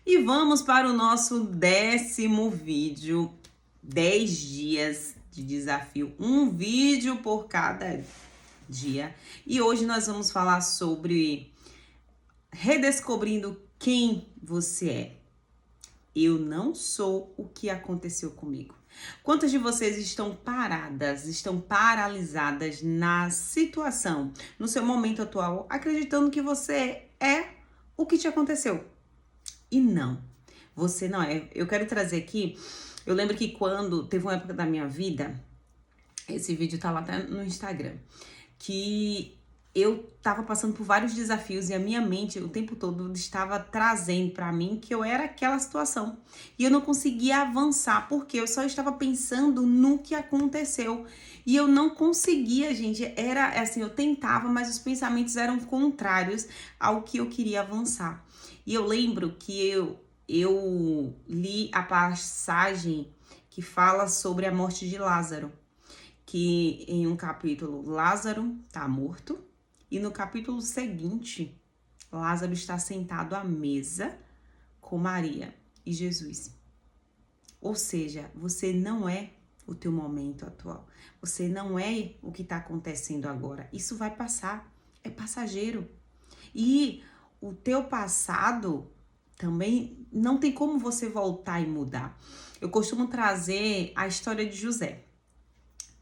E vamos para o nosso 10º vídeo, 10 dias de desafio, um vídeo por cada dia. E hoje nós vamos falar sobre redescobrindo quem você é. Eu não sou o que aconteceu comigo. Quantas de vocês estão paradas, estão paralisadas na situação, no seu momento atual, acreditando que você é o que te aconteceu? E não, você não é. Eu quero trazer aqui, eu lembro que quando teve uma época da minha vida, esse vídeo tá lá até no Instagram, que eu tava passando por vários desafios e a minha mente o tempo todo estava trazendo pra mim que eu era aquela situação. E eu não conseguia avançar porque eu só estava pensando no que aconteceu. E eu não conseguia, gente. Era assim, eu tentava, mas os pensamentos eram contrários ao que eu queria avançar. E eu lembro que eu li a passagem que fala sobre a morte de Lázaro, que em um capítulo Lázaro está morto e no capítulo seguinte Lázaro está sentado à mesa com Maria e Jesus. Ou seja, você não é o teu momento atual. Você não é o que está acontecendo agora. Isso vai passar. É passageiro. E o teu passado também não tem como você voltar e mudar. Eu costumo trazer a história de José.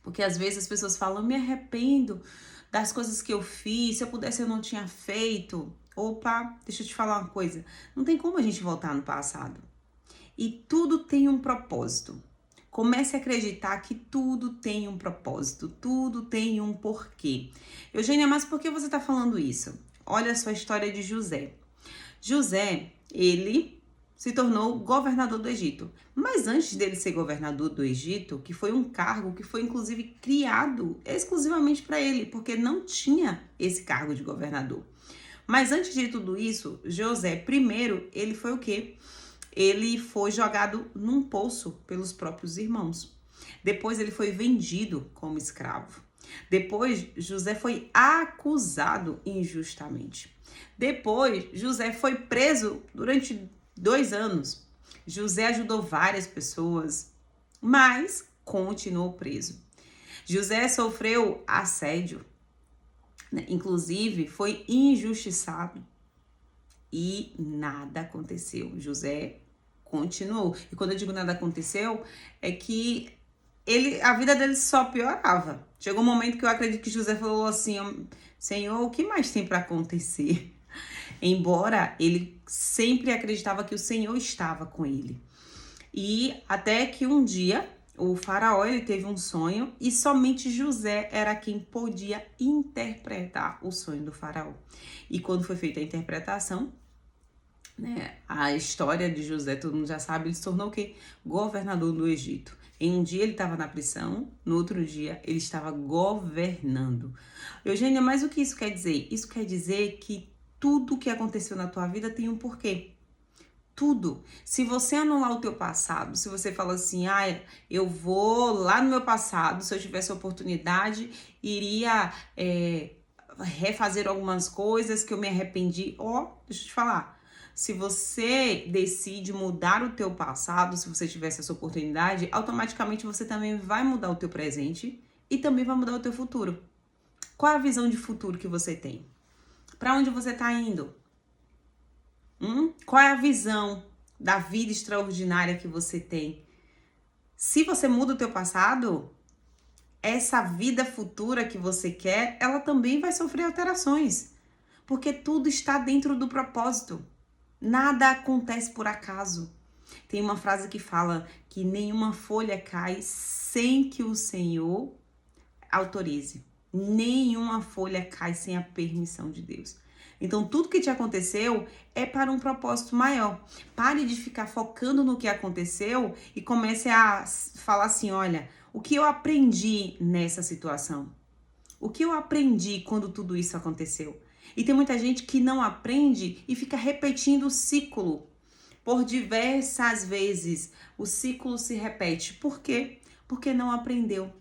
Porque às vezes as pessoas falam, eu me arrependo das coisas que eu fiz, se eu pudesse eu não tinha feito. Opa, deixa eu te falar uma coisa. Não tem como a gente voltar no passado. E tudo tem um propósito. Comece a acreditar que tudo tem um propósito, tudo tem um porquê. Eugênia, mas por que você está falando isso? Olha só a história de José. José, ele se tornou governador do Egito. Mas antes dele ser governador do Egito, que foi um cargo que foi inclusive criado exclusivamente para ele, porque não tinha esse cargo de governador. Mas antes de tudo isso, José, primeiro, ele foi o quê? Ele foi jogado num poço pelos próprios irmãos. Depois ele foi vendido como escravo. Depois, José foi acusado injustamente. Depois, José foi preso durante 2 anos. José ajudou várias pessoas, mas continuou preso. José sofreu assédio, né? Inclusive foi injustiçado e nada aconteceu. José continuou. E quando eu digo nada aconteceu, é que a vida dele só piorava. Chegou um momento que eu acredito que José falou assim, Senhor, o que mais tem para acontecer? Embora ele sempre acreditava que o Senhor estava com ele. E até que um dia o faraó ele teve um sonho e somente José era quem podia interpretar o sonho do faraó. E quando foi feita a interpretação, né, a história de José, todo mundo já sabe, ele se tornou o quê? Governador do Egito. Em um dia ele estava na prisão, no outro dia ele estava governando. Eugênia, mas o que isso quer dizer? Isso quer dizer que tudo que aconteceu na tua vida tem um porquê. Tudo. Se você anular o teu passado, se você fala assim, eu vou lá no meu passado, se eu tivesse a oportunidade, iria refazer algumas coisas que eu me arrependi. Deixa eu te falar. Se você decide mudar o teu passado, se você tivesse essa oportunidade, automaticamente você também vai mudar o teu presente e também vai mudar o teu futuro. Qual é a visão de futuro que você tem? Para onde você está indo? Qual é a visão da vida extraordinária que você tem? Se você muda o teu passado, essa vida futura que você quer, ela também vai sofrer alterações. Porque tudo está dentro do propósito. Nada acontece por acaso. Tem uma frase que fala que nenhuma folha cai sem que o Senhor autorize. Nenhuma folha cai sem a permissão de Deus. Então, tudo que te aconteceu é para um propósito maior. Pare de ficar focando no que aconteceu e comece a falar assim, olha, o que eu aprendi nessa situação? O que eu aprendi quando tudo isso aconteceu? E tem muita gente que não aprende e fica repetindo o ciclo. Por diversas vezes, o ciclo se repete. Por quê? Porque não aprendeu.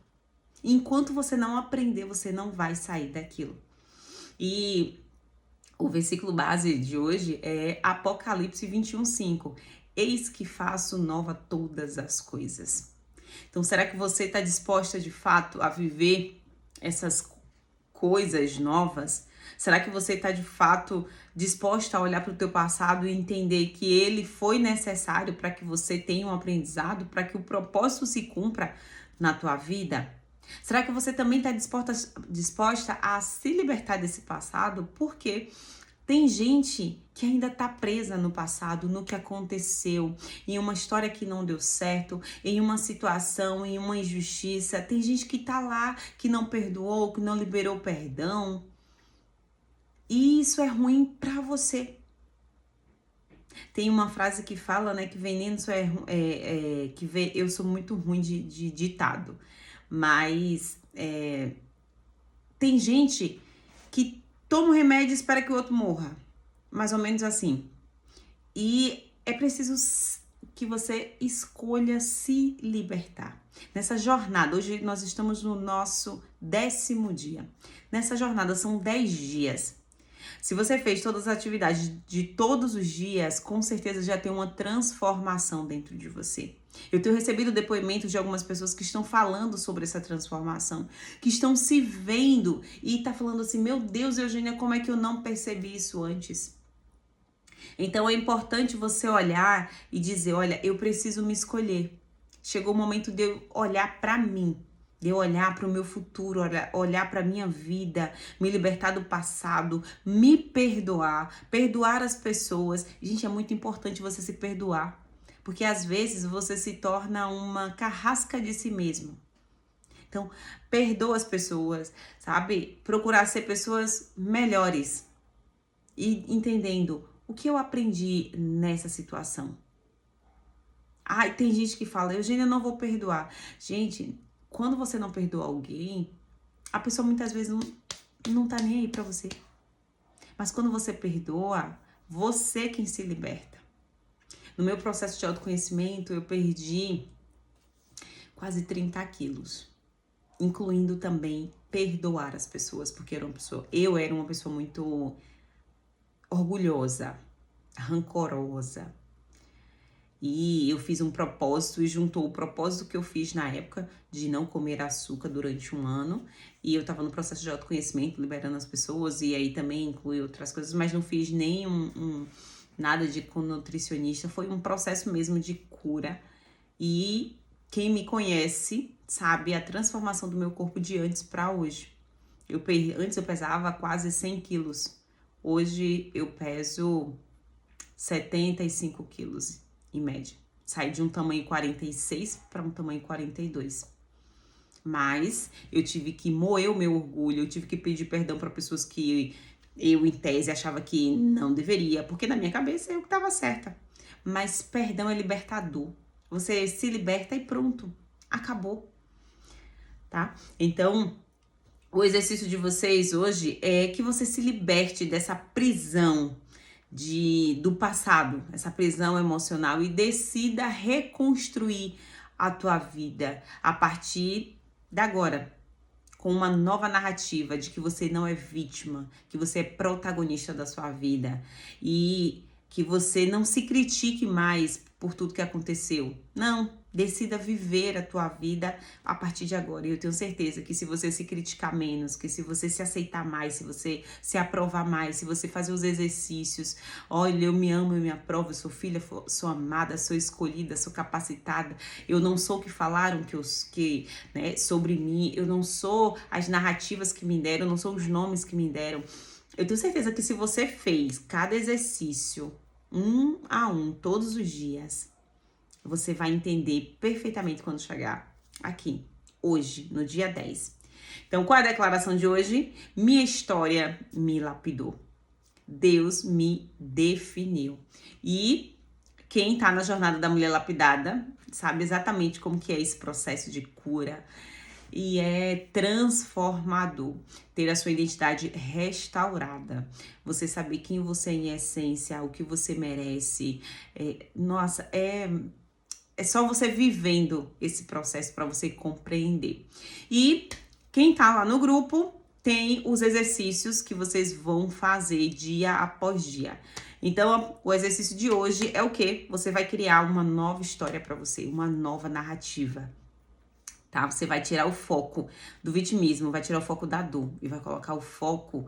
Enquanto você não aprender, você não vai sair daquilo. E O versículo base de hoje é Apocalipse 21:5. Eis que faço nova todas as coisas. Então, será que você está disposta de fato a viver essas coisas novas? Será que você está de fato disposta a olhar para o teu passado e entender que ele foi necessário para que você tenha um aprendizado, para que o propósito se cumpra na tua vida? Será que você também está disposta a se libertar desse passado? Porque tem gente que ainda está presa no passado, no que aconteceu, em uma história que não deu certo, em uma situação, em uma injustiça. Tem gente que está lá, que não perdoou, que não liberou perdão. E isso é ruim para você. Tem uma frase que fala, né, que veneno só eu sou muito ruim de ditado. Mas tem gente que toma um remédio e espera que o outro morra. Mais ou menos assim. E é preciso que você escolha se libertar. Nessa jornada, hoje nós estamos no nosso 10º dia. Nessa jornada são 10 dias. Se você fez todas as atividades de todos os dias, com certeza já tem uma transformação dentro de você. Eu tenho recebido depoimentos de algumas pessoas que estão falando sobre essa transformação, que estão se vendo e tá falando assim, meu Deus, Eugênia, como é que eu não percebi isso antes? Então é importante você olhar e dizer, olha, eu preciso me escolher. Chegou o momento de eu olhar para mim, de eu olhar para o meu futuro, olhar para a minha vida, me libertar do passado, me perdoar, perdoar as pessoas. Gente, é muito importante você se perdoar, porque às vezes você se torna uma carrasca de si mesmo. Então, perdoa as pessoas, sabe? Procurar ser pessoas melhores e entendendo o que eu aprendi nessa situação. Ai, tem gente que fala, Eugênia, eu não vou perdoar. Gente, quando você não perdoa alguém, a pessoa muitas vezes não tá nem aí pra você. Mas quando você perdoa, você quem se liberta. No meu processo de autoconhecimento, eu perdi quase 30 quilos. Incluindo também perdoar as pessoas, porque eu era uma pessoa muito orgulhosa, rancorosa. E eu fiz um propósito e juntou o propósito que eu fiz na época de não comer açúcar durante um ano. E eu tava no processo de autoconhecimento, liberando as pessoas, e aí também inclui outras coisas, mas não fiz nem nada de com nutricionista. Foi um processo mesmo de cura. E quem me conhece sabe a transformação do meu corpo de antes para hoje. Antes eu pesava quase 100 quilos. Hoje eu peso 75 quilos. Em média. Saí de um tamanho 46 para um tamanho 42. Mas eu tive que moer o meu orgulho, eu tive que pedir perdão para pessoas que eu, em tese, achava que não deveria, porque na minha cabeça eu que estava certa. Mas perdão é libertador. Você se liberta e pronto. Acabou. Tá? Então, o exercício de vocês hoje é que você se liberte dessa prisão do passado, essa prisão emocional, e decida reconstruir a tua vida a partir de agora, com uma nova narrativa de que você não é vítima, que você é protagonista da sua vida e que você não se critique mais por tudo que aconteceu. Não, decida viver a tua vida a partir de agora. E eu tenho certeza que se você se criticar menos, que se você se aceitar mais, se você se aprovar mais, se você fazer os exercícios, olha, eu me amo, eu me aprovo, eu sou filha, sou amada, sou escolhida, sou capacitada, eu não sou o que falaram né, sobre mim, eu não sou as narrativas que me deram, eu não sou os nomes que me deram. Eu tenho certeza que se você fez cada exercício um a um, todos os dias, você vai entender perfeitamente quando chegar aqui, hoje, no dia 10. Então, qual é a declaração de hoje? Minha história me lapidou. Deus me definiu. E quem tá na jornada da mulher lapidada sabe exatamente como que é esse processo de cura. E é transformador ter a sua identidade restaurada. Você saber quem você é em essência, o que você merece. Nossa, é só você vivendo esse processo para você compreender. E quem tá lá no grupo, tem os exercícios que vocês vão fazer dia após dia. Então, o exercício de hoje é o quê? Você vai criar uma nova história para você, uma nova narrativa, tá? Você vai tirar o foco do vitimismo, vai tirar o foco da dor e vai colocar o foco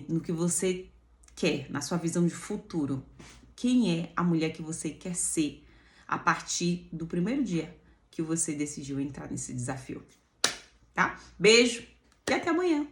no que você quer, na sua visão de futuro. Quem é a mulher que você quer ser a partir do primeiro dia que você decidiu entrar nesse desafio, tá? Beijo e até amanhã.